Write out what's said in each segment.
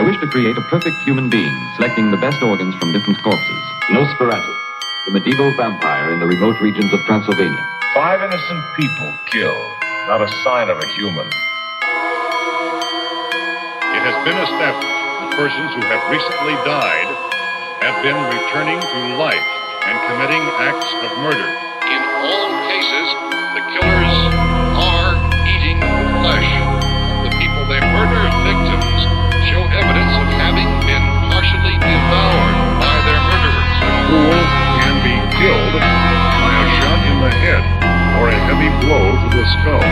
wish to create a perfect human being, selecting the best organs from different corpses. Nosferatu, the medieval vampire in the remote regions of Transylvania. 5 innocent people killed, not a sign of a human. It has been established that persons who have recently died have been returning to life and committing acts of murder. In all cases, the killers are eating the flesh of the people they murder. Victims show evidence of having been partially devoured by their murderers. A fool can be killed by a shot in the head or a heavy blow to the skull. A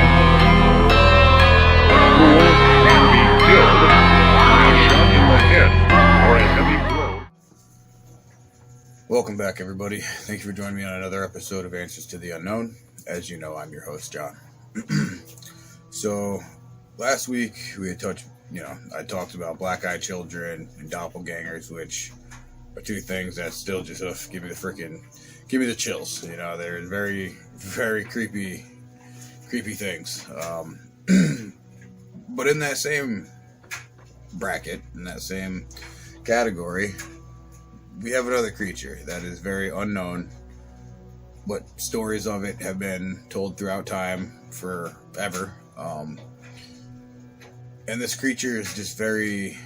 fool can be killed by a shot in the head or a heavy blow. Welcome back, everybody. Thank you for joining me on another episode of Answers to the Unknown. As you know, I'm your host, John. So, last week we had I talked about black-eyed children and doppelgangers, which are two things that still just give me the chills. You know, they're very, very creepy things. But in that same bracket, in that same category, we have another creature that is very unknown, but stories of it have been told throughout time forever. And this creature is just very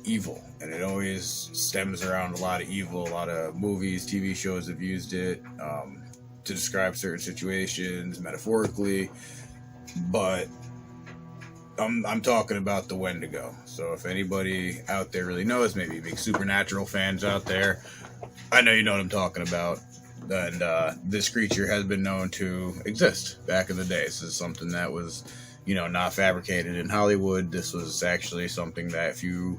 evil, and it always stems around a lot of evil. A lot of movies, TV shows have used it to describe certain situations metaphorically, but I'm talking about the Wendigo. So if anybody out there really knows, maybe big supernatural fans out there, I know you know what I'm talking about. And this creature has been known to exist back in the day. This is something that was, not fabricated in Hollywood. This was actually something that, if you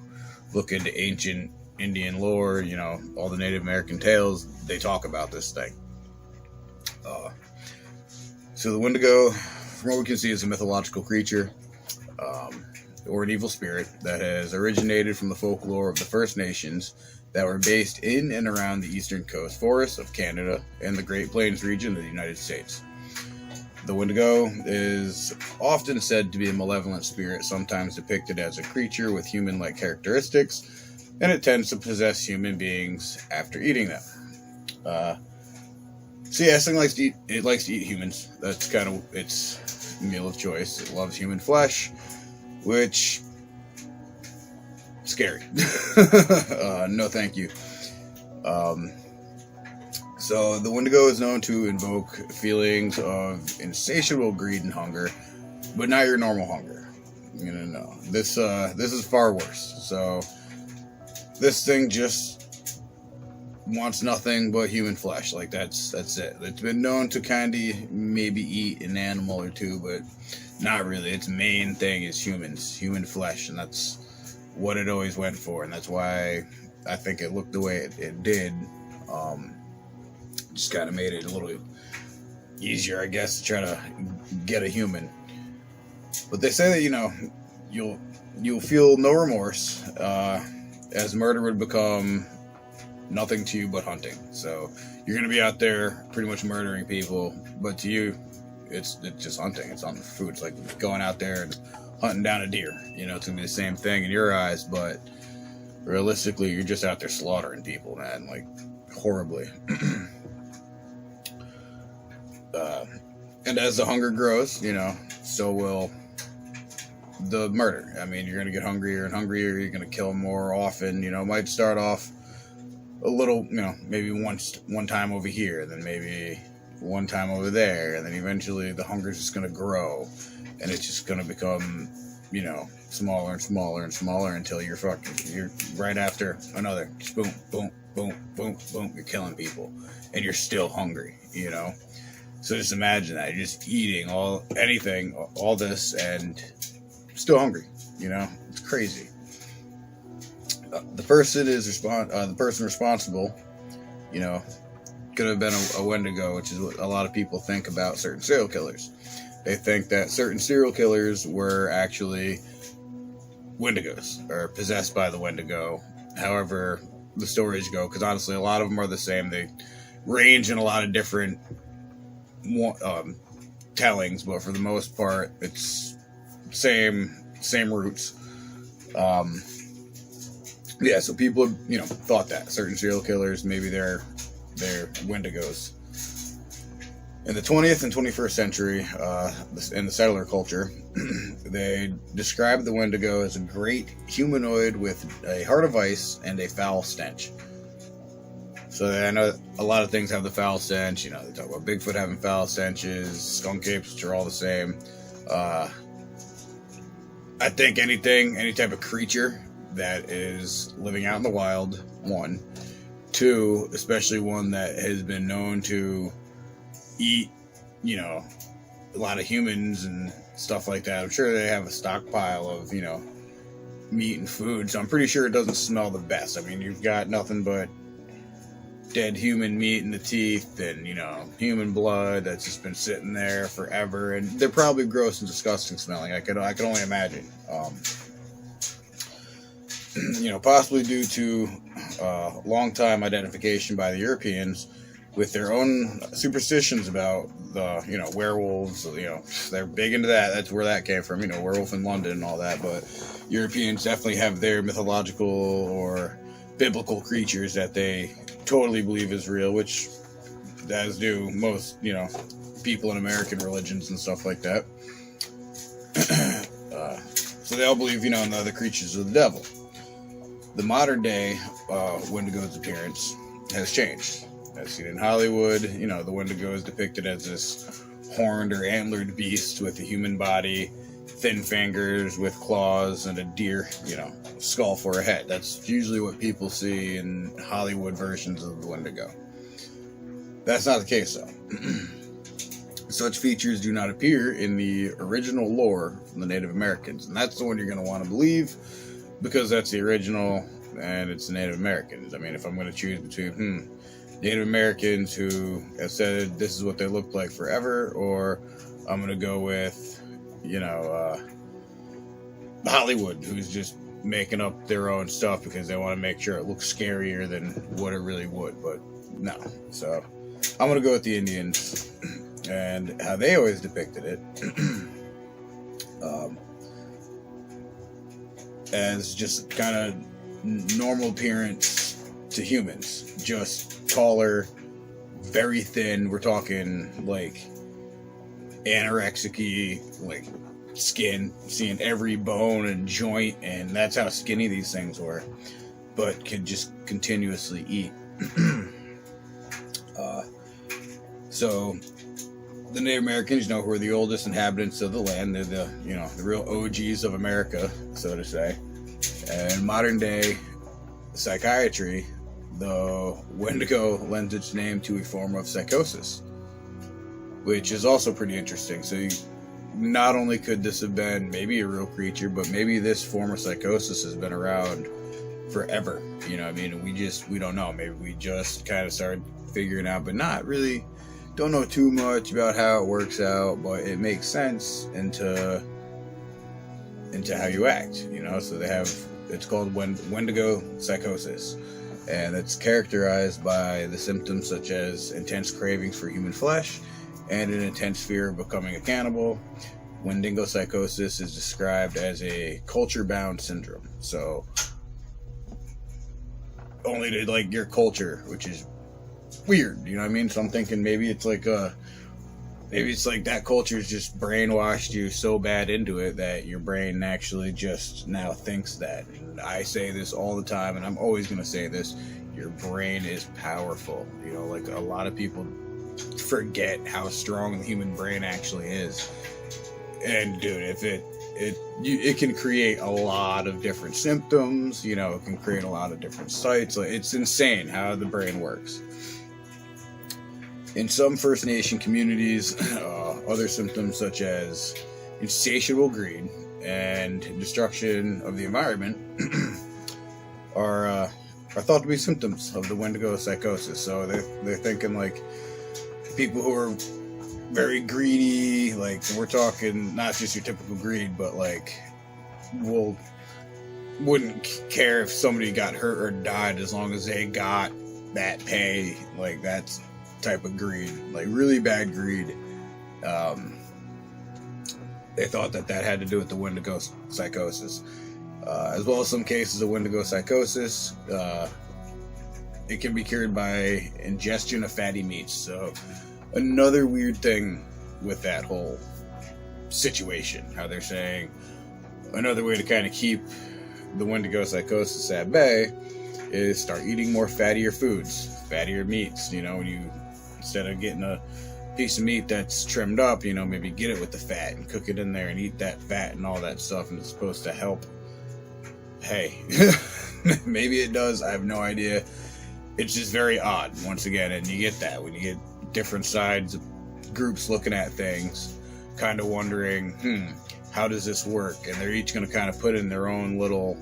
look into ancient Indian lore, all the Native American tales, they talk about this thing. So the Wendigo, from what we can see, is a mythological creature, or an evil spirit that has originated from the folklore of the First Nations that were based in and around the eastern coast forests of Canada and the Great Plains region of the United States. The Wendigo is often said to be a malevolent spirit, sometimes depicted as a creature with human-like characteristics, and it tends to possess human beings after eating them. This thing likes to eat humans. That's kind of its meal of choice. It loves human flesh, which, scary. No thank you. So the Wendigo is known to invoke feelings of insatiable greed and hunger, but not your normal hunger. No. This is far worse. So this thing just wants nothing but human flesh. Like that's it. It's been known to kind of maybe eat an animal or two, but not really. Its main thing is human flesh, and that's what it always went for, and that's why I think it looked the way it did. Just kind of made it a little easier, I guess, to try to get a human. But they say that, you'll feel no remorse, as murder would become nothing to you but hunting. So you're going to be out there pretty much murdering people, but to you, it's just hunting. It's hunting for food. It's like going out there and hunting down a deer. It's going to be the same thing in your eyes, but realistically, you're just out there slaughtering people, man, like horribly. And as the hunger grows, so will the murder. I mean, you're going to get hungrier and hungrier. You're going to kill more often. It might start off a little, maybe one time over here, and then maybe one time over there, and then eventually the hunger is just going to grow, and it's just going to become, smaller and smaller and smaller until you're right after another. Just boom, boom, boom, boom, boom. You're killing people, and you're still hungry, So just imagine that. You're just eating all this, and still hungry, It's crazy. The person responsible, could have been a Wendigo, which is what a lot of people think about certain serial killers. They think that certain serial killers were actually Wendigos, or possessed by the Wendigo. However, the stories go, because honestly, a lot of them are the same. They range in a lot of different tellings, but for the most part, it's same roots. Yeah, so people, thought that certain serial killers, maybe they're Wendigos. In the 20th and 21st century, in the settler culture, they described the Wendigo as a great humanoid with a heart of ice and a foul stench. So I know a lot of things have the foul stench. They talk about Bigfoot having foul stenches, skunk apes, which are all the same. I think any type of creature that is living out in the wild, one. Two, especially one that has been known to eat, a lot of humans and stuff like that. I'm sure they have a stockpile of, meat and food. So I'm pretty sure it doesn't smell the best. I mean, you've got nothing but dead human meat in the teeth and, human blood that's just been sitting there forever. And they're probably gross and disgusting smelling. I can only imagine. Possibly due to long-time identification by the Europeans with their own superstitions about the, werewolves. They're big into that. That's where that came from. Werewolf in London and all that. But Europeans definitely have their mythological or biblical creatures that they totally believe is real, which as do most, people in American religions and stuff like that. So they all believe, in the other creatures of the devil. The modern day Wendigo's appearance has changed. As seen in Hollywood, the Wendigo is depicted as this horned or antlered beast with a human body, thin fingers with claws, and a deer, skull for a head. That's usually what people see in Hollywood versions of the Wendigo. That's not the case, though. Such features do not appear in the original lore from the Native Americans, and that's the one you're going to want to believe, because that's the original, and it's the Native Americans. I mean, if I'm going to choose between, Native Americans who have said this is what they looked like forever, or I'm going to go with, Hollywood, who's just making up their own stuff because they want to make sure it looks scarier than what it really would, but no. So I'm going to go with the Indians and how they always depicted it. As just kind of normal appearance to humans, just taller, very thin. We're talking like anorexic-y, like skin, seeing every bone and joint, and that's how skinny these things were, but could just continuously eat. So the Native Americans, who are the oldest inhabitants of the land. They're the real OGs of America, so to say. And modern day psychiatry, the Wendigo lends its name to a form of psychosis, which is also pretty interesting. So not only could this have been maybe a real creature, but maybe this form of psychosis has been around forever. We don't know. Maybe we just kind of started figuring out, but not really. Don't know too much about how it works out, but it makes sense into how you act, So they have, it's called Wendigo psychosis, and it's characterized by the symptoms such as intense cravings for human flesh and an intense fear of becoming a cannibal. Wendigo psychosis is described as a culture-bound syndrome, so only to like your culture, which is weird, So I'm thinking maybe it's like that culture's just brainwashed you so bad into it that your brain actually just now thinks that. And I say this all the time, and I'm always going to say this: your brain is powerful. Like a lot of people forget how strong the human brain actually is. And dude, if it can create a lot of different symptoms, it can create a lot of different sites. Like, it's insane how the brain works. In some First Nation communities, other symptoms such as insatiable greed and destruction of the environment are thought to be symptoms of the Wendigo psychosis. So they're thinking like people who are very greedy, like we're talking not just your typical greed, but like wouldn't care if somebody got hurt or died as long as they got that pay. Like that's type of greed, like really bad greed. They thought that had to do with the Wendigo psychosis. as well as some cases of Wendigo psychosis. It can be cured by ingestion of fatty meats. So another weird thing with that whole situation, how they're saying another way to kind of keep the Wendigo psychosis at bay is start eating more fattier foods, fattier meats. You know, when you, instead of getting a piece of meat that's trimmed up, you know, maybe get it with the fat and cook it in there and eat that fat and all that stuff, and it's supposed to help. Hey, maybe it does, I have no idea. It's just very odd, once again, and you get that when you get different sides, groups looking at things, kind of wondering, how does this work? And they're each going to kind of put in their own little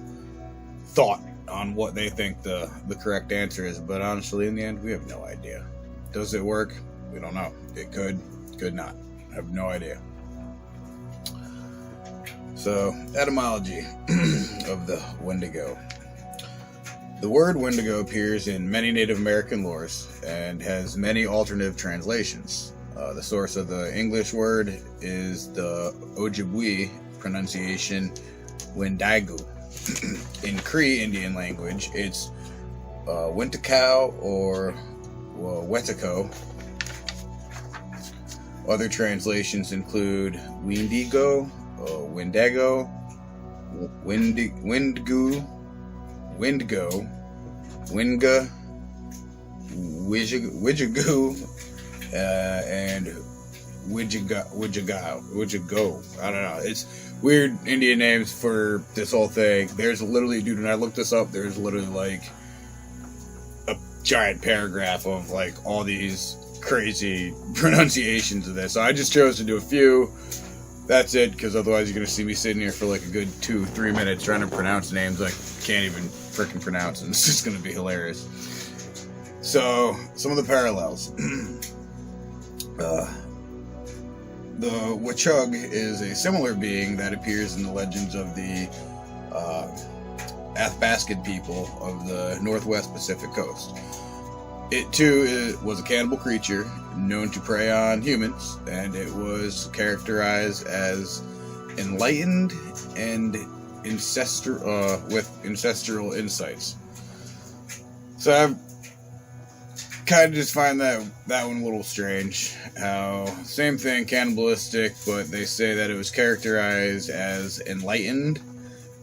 thought on what they think the correct answer is. But honestly, in the end, we have no idea. Does it work? We don't know. It could not. I have no idea. So, etymology of the Wendigo. The word Wendigo appears in many Native American lores and has many alternative translations. The source of the English word is the Ojibwe pronunciation Wendigo. In Cree Indian language, it's Wenticow or Wetico. Other translations include Wendigo, Wendigo, Winga, Winga, Wijigu, and Wijigo. I don't know. It's weird Indian names for this whole thing. There's literally, dude, when I looked this up, there's literally like a giant paragraph of like all these crazy pronunciations of this. So I just chose to do a few. That's it, because otherwise you're going to see me sitting here for like a good 2-3 minutes trying to pronounce names I can't even freaking pronounce, and it's just going to be hilarious. So, some of the parallels. The Wachug is a similar being that appears in the legends of the Athabascan people of the Northwest Pacific Coast. It too was a cannibal creature known to prey on humans, and it was characterized as enlightened and with ancestral insights. So I kind of just find that one a little strange. How same thing, cannibalistic, but they say that it was characterized as enlightened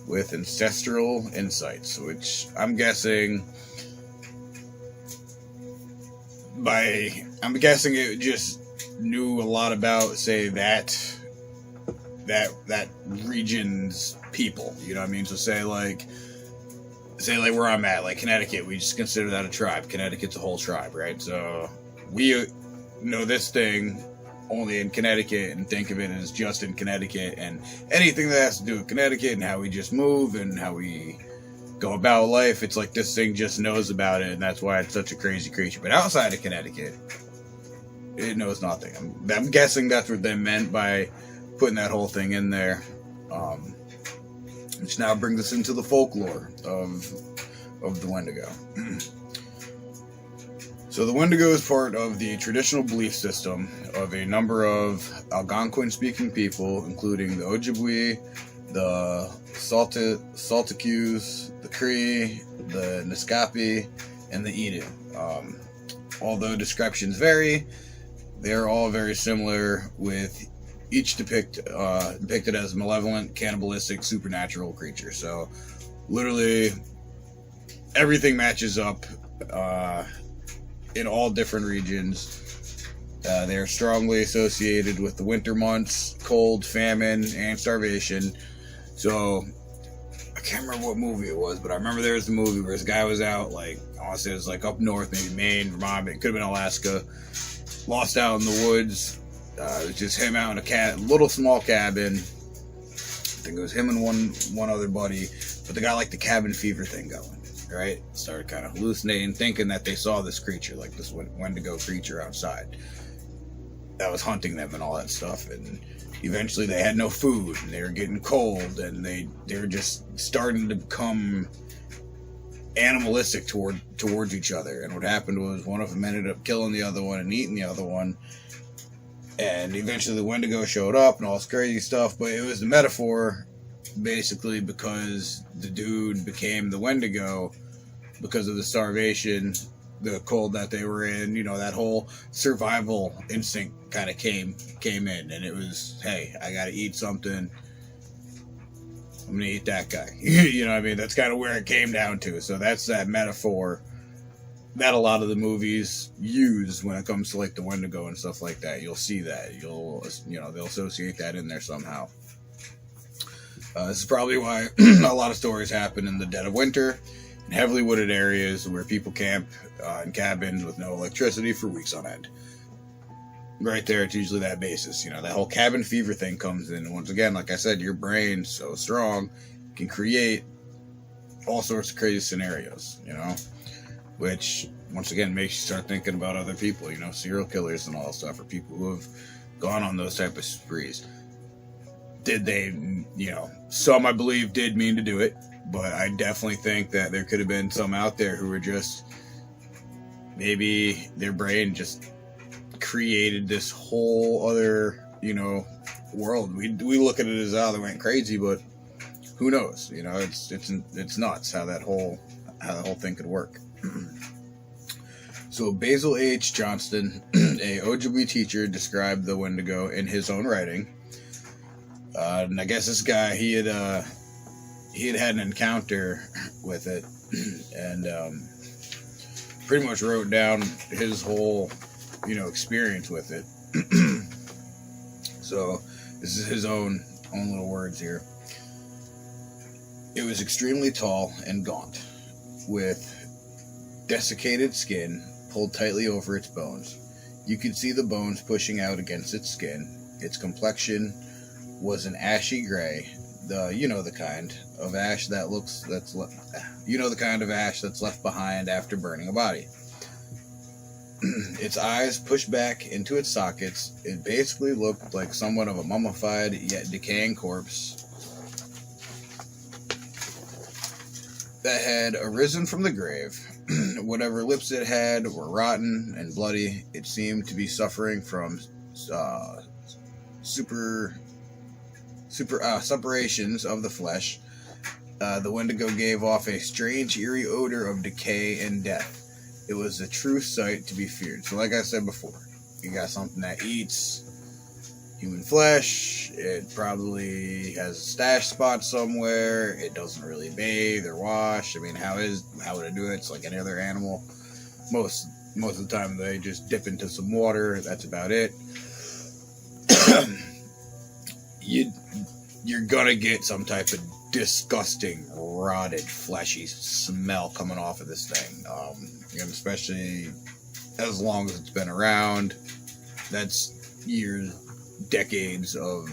with ancestral insights, which I'm guessing it just knew a lot about, say, that region's people. You know what I mean? So say like where I'm at, like Connecticut, we just consider that a tribe. Connecticut's a whole tribe, right? So we know this thing only in Connecticut and think of it as just in Connecticut, and anything that has to do with Connecticut and how we just move and how we go about life, it's like this thing just knows about it, and that's why it's such a crazy creature. But outside of Connecticut, it knows nothing. I'm guessing that's what they meant by putting that whole thing in there, which now brings us into the folklore of the Wendigo. So the Wendigo is part of the traditional belief system of a number of Algonquin-speaking people, including the Ojibwe, the Salticus, the Cree, the Naskapi, and the Eden. Although descriptions vary, they're all very similar, with each depicted as malevolent, cannibalistic, supernatural creature. So literally everything matches up in all different regions. They are strongly associated with the winter months, cold, famine, and starvation. So I can't remember what movie it was, but I remember there was a movie where this guy was out, like, I want to say it was like up north, maybe Maine, Vermont, it could have been Alaska, lost out in the woods. It was just him out in a little small cabin. I think it was him and one other buddy, but they got like the cabin fever thing going, right? Started kind of hallucinating, thinking that they saw this creature, like this Wendigo creature outside that was hunting them and all that stuff. And eventually they had no food, and they were getting cold, and they were just starting to become animalistic towards each other. And what happened was one of them ended up killing the other one and eating the other one. And eventually the Wendigo showed up and all this crazy stuff, but it was the metaphor basically because the dude became the Wendigo because of the starvation, the cold that they were in, that whole survival instinct kind of came in, and it was, hey, I gotta eat something. I'm gonna eat that guy. You know what I mean? That's kind of where it came down to. So that's that metaphor that a lot of the movies use when it comes to like the Wendigo and stuff like that. You'll see that. They'll associate that in there somehow. This is probably why a lot of stories happen in the dead of winter, in heavily wooded areas where people camp in cabins with no electricity for weeks on end. Right there, it's usually that basis. That whole cabin fever thing comes in. And once again, like I said, your brain, so strong, can create all sorts of crazy scenarios, which, once again, makes you start thinking about other people, serial killers and all that stuff, or people who have gone on those type of sprees. Did they, some I believe did mean to do it, but I definitely think that there could have been some out there who were just, maybe their brain just created this whole other, world. We look at it as, they went crazy, but who knows? It's nuts how that whole thing could work. So Basil H. Johnston, a Ojibwe teacher, described the Wendigo in his own writing. And I guess this guy, he had an encounter with it, and pretty much wrote down his whole, experience with it. So this is his own little words here. It was extremely tall and gaunt, with desiccated skin pulled tightly over its bones. You could see the bones pushing out against its skin. Its complexion was an ashy gray, the kind of ash that's left behind after burning a body. Its eyes pushed back into its sockets. It basically looked like somewhat of a mummified yet decaying corpse that had arisen from the grave. Whatever lips it had were rotten and bloody. It seemed to be suffering from suppurations of the flesh. The Wendigo gave off a strange, eerie odor of decay and death. It was a true sight to be feared. So like I said before, you got something that eats human flesh. It probably has a stash spot somewhere. It doesn't really bathe or wash. I mean, how would it do it? It's like any other animal. Most of the time they just dip into some water. That's about it. You're gonna get some type of disgusting, rotted, fleshy smell coming off of this thing. And especially as long as it's been around. That's years, decades of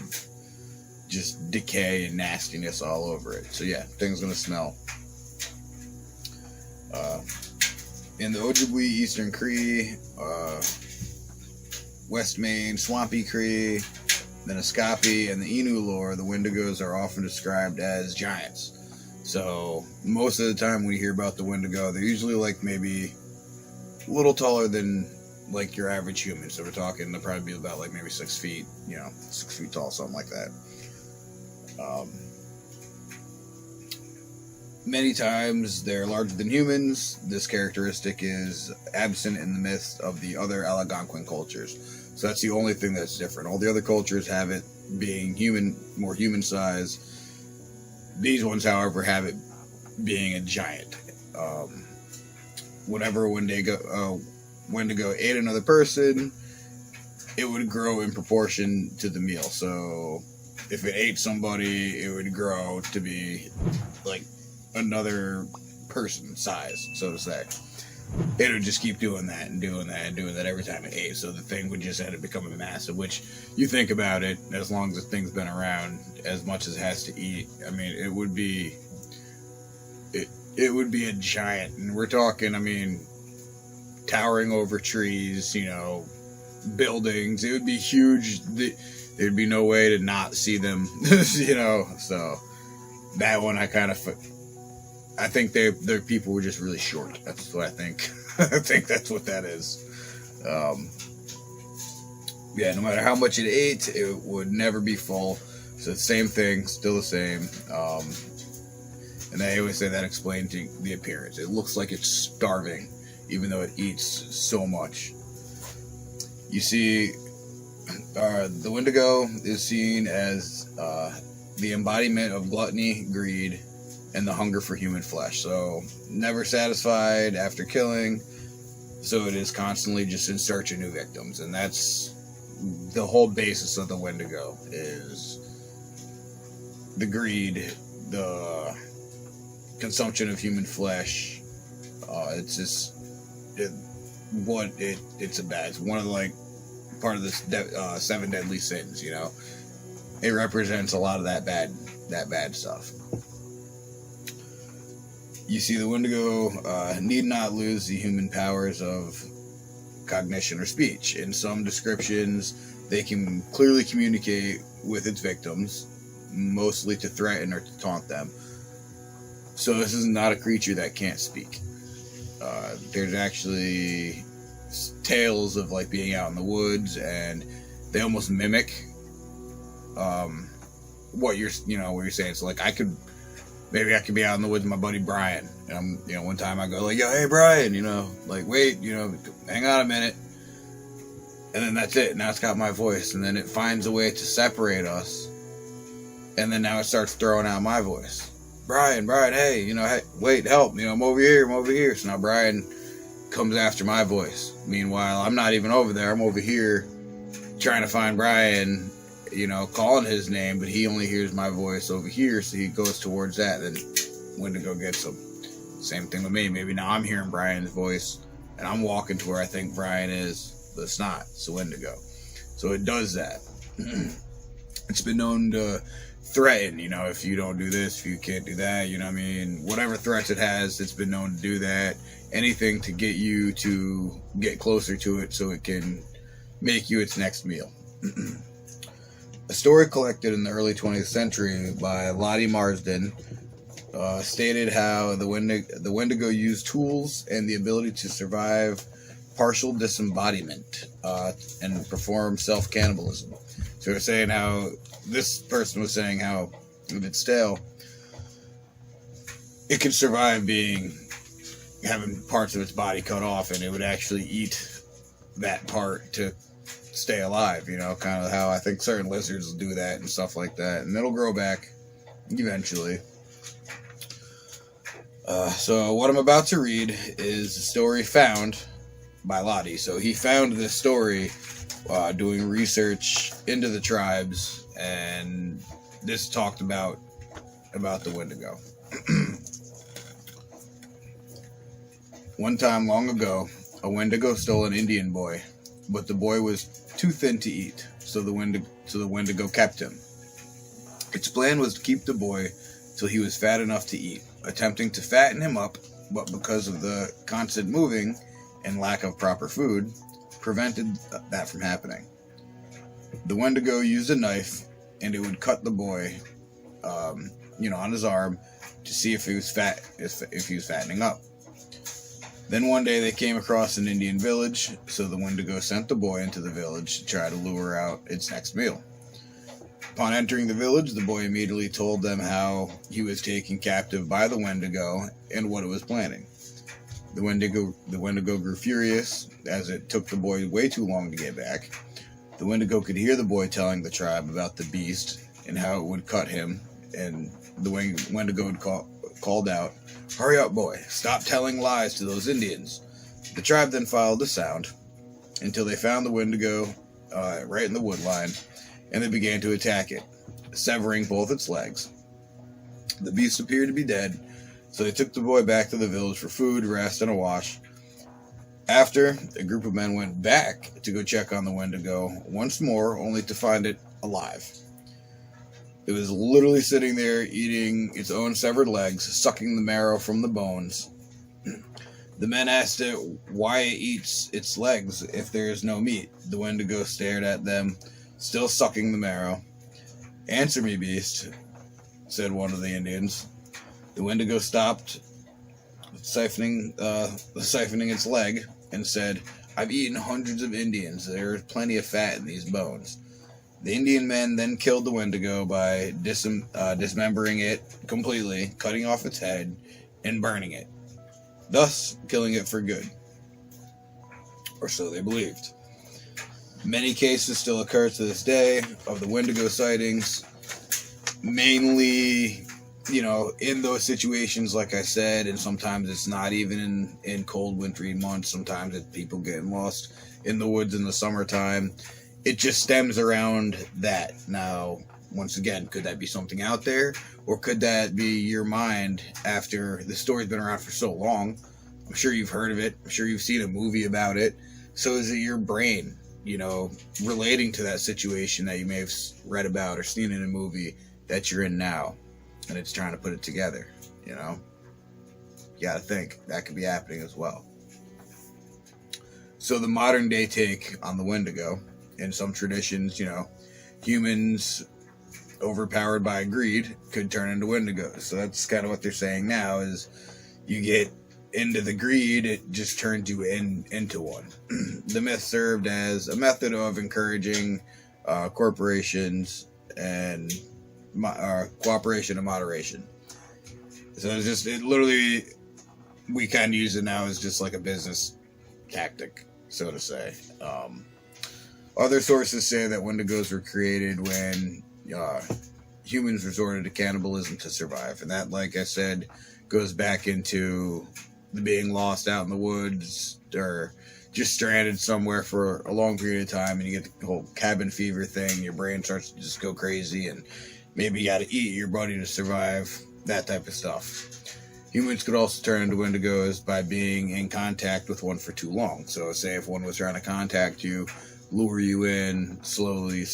just decay and nastiness all over it. So yeah, thing's gonna smell. In the Ojibwe, Eastern Cree, West Main, Swampy Cree, the Naskapi, and the Innu lore, the Wendigos are often described as giants. So most of the time when you hear about the Wendigo, they're usually like maybe a little taller than like your average human. So we're talking, they'll probably be about like maybe 6 feet, 6 feet tall, something like that. Many times they're larger than humans. This characteristic is absent in the myths of the other Algonquin cultures. So that's the only thing that's different. All the other cultures have it being more human size. These ones, however, have it being a giant. Whenever Wendigo ate another person, it would grow in proportion to the meal. So if it ate somebody, it would grow to be like another person size, so to say. It would just keep doing that and doing that and doing that every time it ate. So the thing would just end up becoming massive, which you think about it, as long as the thing's been around, as much as it has to eat, I mean, it would be a giant. And we're talking, I mean, towering over trees, buildings. It would be huge. There'd be no way to not see them, so that one I think their people were just really short. That's what I think. I think that's what that is. No matter how much it ate, it would never be full. So it's the same thing, still the same. And they always say that explains the appearance. It looks like it's starving, even though it eats so much. You see, the Wendigo is seen as the embodiment of gluttony, greed, and the hunger for human flesh. So never satisfied after killing. So it is constantly just in search of new victims. And that's the whole basis of the Wendigo, is the greed, the consumption of human flesh. It's just it's about. It's one of the, part of this 7 deadly sins. It represents a lot of that bad stuff. You see, the Wendigo need not lose the human powers of cognition or speech. In some descriptions, they can clearly communicate with its victims, mostly to threaten or to taunt them. So this is not a creature that can't speak. There's actually tales of being out in the woods, and they almost mimic what you're saying. So I could be out in the woods with my buddy Brian, and one time I go yo, hey Brian, wait, hang on a minute, and then that's it. Now it's got my voice, and then it finds a way to separate us, and then now it starts throwing out my voice. Brian, hey, hey, wait, help, I'm over here. So now Brian comes after my voice. Meanwhile, I'm not even over there. I'm over here trying to find Brian, calling his name, but he only hears my voice over here, so he goes towards that, then Wendigo gets him. Same thing with me. Maybe now I'm hearing Brian's voice, and I'm walking to where I think Brian is, but it's not. It's a Wendigo. So it does that. It's been known to threaten, if you don't do this, if you can't do that, whatever threats it has, it's been known to do that. Anything to get you to get closer to it so it can make you its next meal. A story collected in the early 20th century by Lottie Marsden stated how the Wendigo used tools and the ability to survive partial disembodiment and perform self-cannibalism. So they're saying how this person was saying how if it's stale, it could survive having parts of its body cut off, and it would actually eat that part to stay alive, kind of how I think certain lizards will do that and stuff like that, and it'll grow back eventually. So what I'm about to read is a story found by Lottie. So he found this story doing research into the tribes, and this talked about the Wendigo. One time long ago, a Wendigo stole an Indian boy, but the boy was too thin to eat, so the Wendigo kept him. Its plan was to keep the boy till he was fat enough to eat, attempting to fatten him up, but because of the constant moving and lack of proper food, prevented that from happening. The Wendigo used a knife, and it would cut the boy, on his arm to see if he was if he was fattening up. Then one day they came across an Indian village, so the Wendigo sent the boy into the village to try to lure out its next meal. Upon entering the village, the boy immediately told them how he was taken captive by the Wendigo and what it was planning. The Wendigo grew furious, as it took the boy way too long to get back. The Wendigo could hear the boy telling the tribe about the beast and how it would cut him, and the Wendigo had called out, "Hurry up, boy, stop telling lies to those Indians." The tribe then followed the sound until they found the Wendigo right in the wood line, and they began to attack it, severing both its legs. The beast appeared to be dead, so they took the boy back to the village for food, rest, and a wash. After, a group of men went back to go check on the Wendigo once more, only to find it alive. It was literally sitting there eating its own severed legs, sucking the marrow from the bones. The men asked it why it eats its legs if there is no meat. The Wendigo stared at them, still sucking the marrow. "Answer me, beast," said one of the Indians. The Wendigo stopped siphoning its leg and said, "I've eaten hundreds of Indians. There is plenty of fat in these bones." The Indian men then killed the Wendigo by dismembering it completely, cutting off its head, and burning it, thus killing it for good. Or so they believed. Many cases still occur to this day of the Wendigo sightings, mainly, in those situations, like I said, and sometimes it's not even in cold, wintry months. Sometimes it's people getting lost in the woods in the summertime. It just stems around that. Now, once again, could that be something out there? Or could that be your mind after the story's been around for so long? I'm sure you've heard of it. I'm sure you've seen a movie about it. So is it your brain, relating to that situation that you may have read about or seen in a movie that you're in now, and it's trying to put it together, You gotta think that could be happening as well. So the modern day take on the Wendigo, in some traditions, humans overpowered by greed could turn into Wendigos. So that's kind of what they're saying now is you get into the greed, it just turns you into one. The myth served as a method of encouraging corporations and cooperation and moderation. So we kind of use it now as just like a business tactic, so to say. Other sources say that Wendigos were created when humans resorted to cannibalism to survive. And that, like I said, goes back into the being lost out in the woods or just stranded somewhere for a long period of time, and you get the whole cabin fever thing. Your brain starts to just go crazy, and maybe you got to eat your buddy to survive, that type of stuff. Humans could also turn into Wendigos by being in contact with one for too long. So say if one was trying to contact you, lure you in slowly,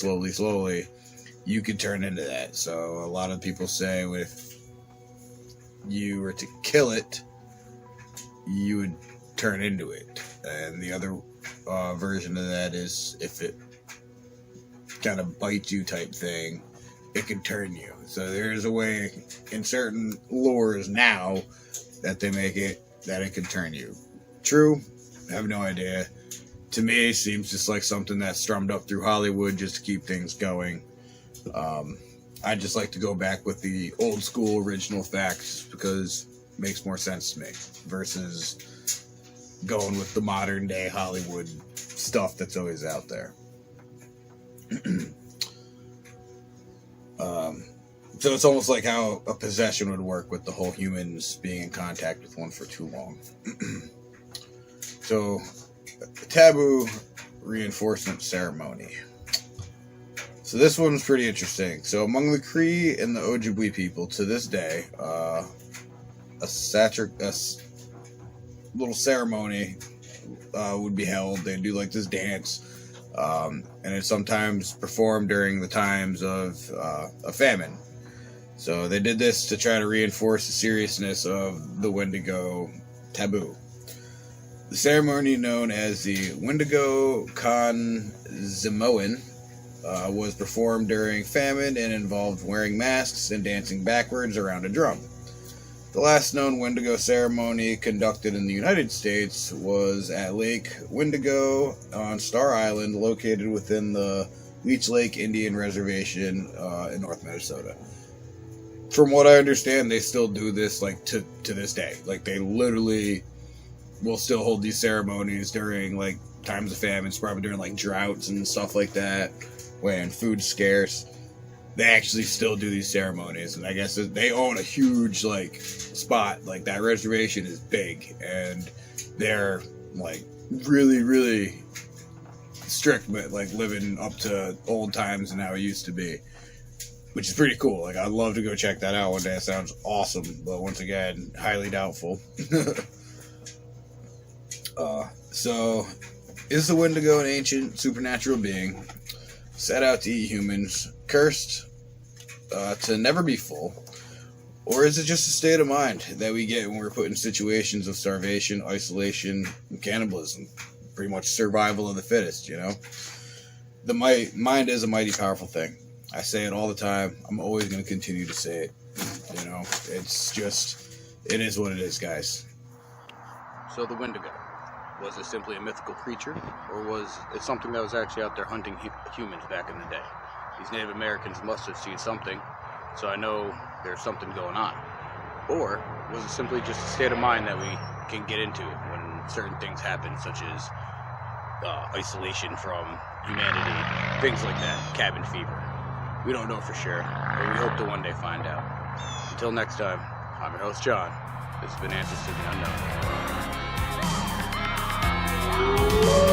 you could turn into that. So a lot of people say if you were to kill it, you would turn into it. And the other version of that is if it kind of bites you type thing, it can turn you. So there's a way in certain lores now that they make it that it can turn you. True? I have no idea. To me, it seems just like something that's strummed up through Hollywood just to keep things going. I just like to go back with the old school original facts because it makes more sense to me versus going with the modern day Hollywood stuff that's always out there. So it's almost like how a possession would work with the whole humans being in contact with one for too long. So, taboo reinforcement ceremony. So this one's pretty interesting. So among the Cree and the Ojibwe people to this day, a little ceremony would be held. They'd do like this dance, and it's sometimes performed during the times of a famine. So they did this to try to reinforce the seriousness of the Wendigo taboo. The ceremony, known as the Wendigo Conzimoen, was performed during famine and involved wearing masks and dancing backwards around a drum. The last known Wendigo ceremony conducted in the United States was at Lake Wendigo on Star Island, located within the Leech Lake Indian Reservation in North Minnesota. From what I understand, they still do this to this day. Like they literally will still hold these ceremonies during like times of famines, probably during like droughts and stuff like that, when food's scarce. They actually still do these ceremonies, and I guess they own a huge like spot. Like that reservation is big, and they're like really strict with like living up to old times and how it used to be, which is pretty cool. Like I'd love to go check that out one day. It sounds awesome, but once again, highly doubtful. So, is the Wendigo an ancient supernatural being set out to eat humans, cursed to never be full, or is it just a state of mind that we get when we're put in situations of starvation, isolation, and cannibalism? Pretty much survival of the fittest, The mind is a mighty powerful thing. I say it all the time. I'm always going to continue to say it. It is what it is, guys. So the Wendigo, was it simply a mythical creature, or was it something that was actually out there hunting humans back in the day? these Native Americans must have seen something, so I know there's something going on. Or was it simply just a state of mind that we can get into when certain things happen, such as isolation from humanity, things like that, cabin fever? We don't know for sure, but we hope to one day find out. Until next time, I'm your host, John. This has been Answers to the Unknown.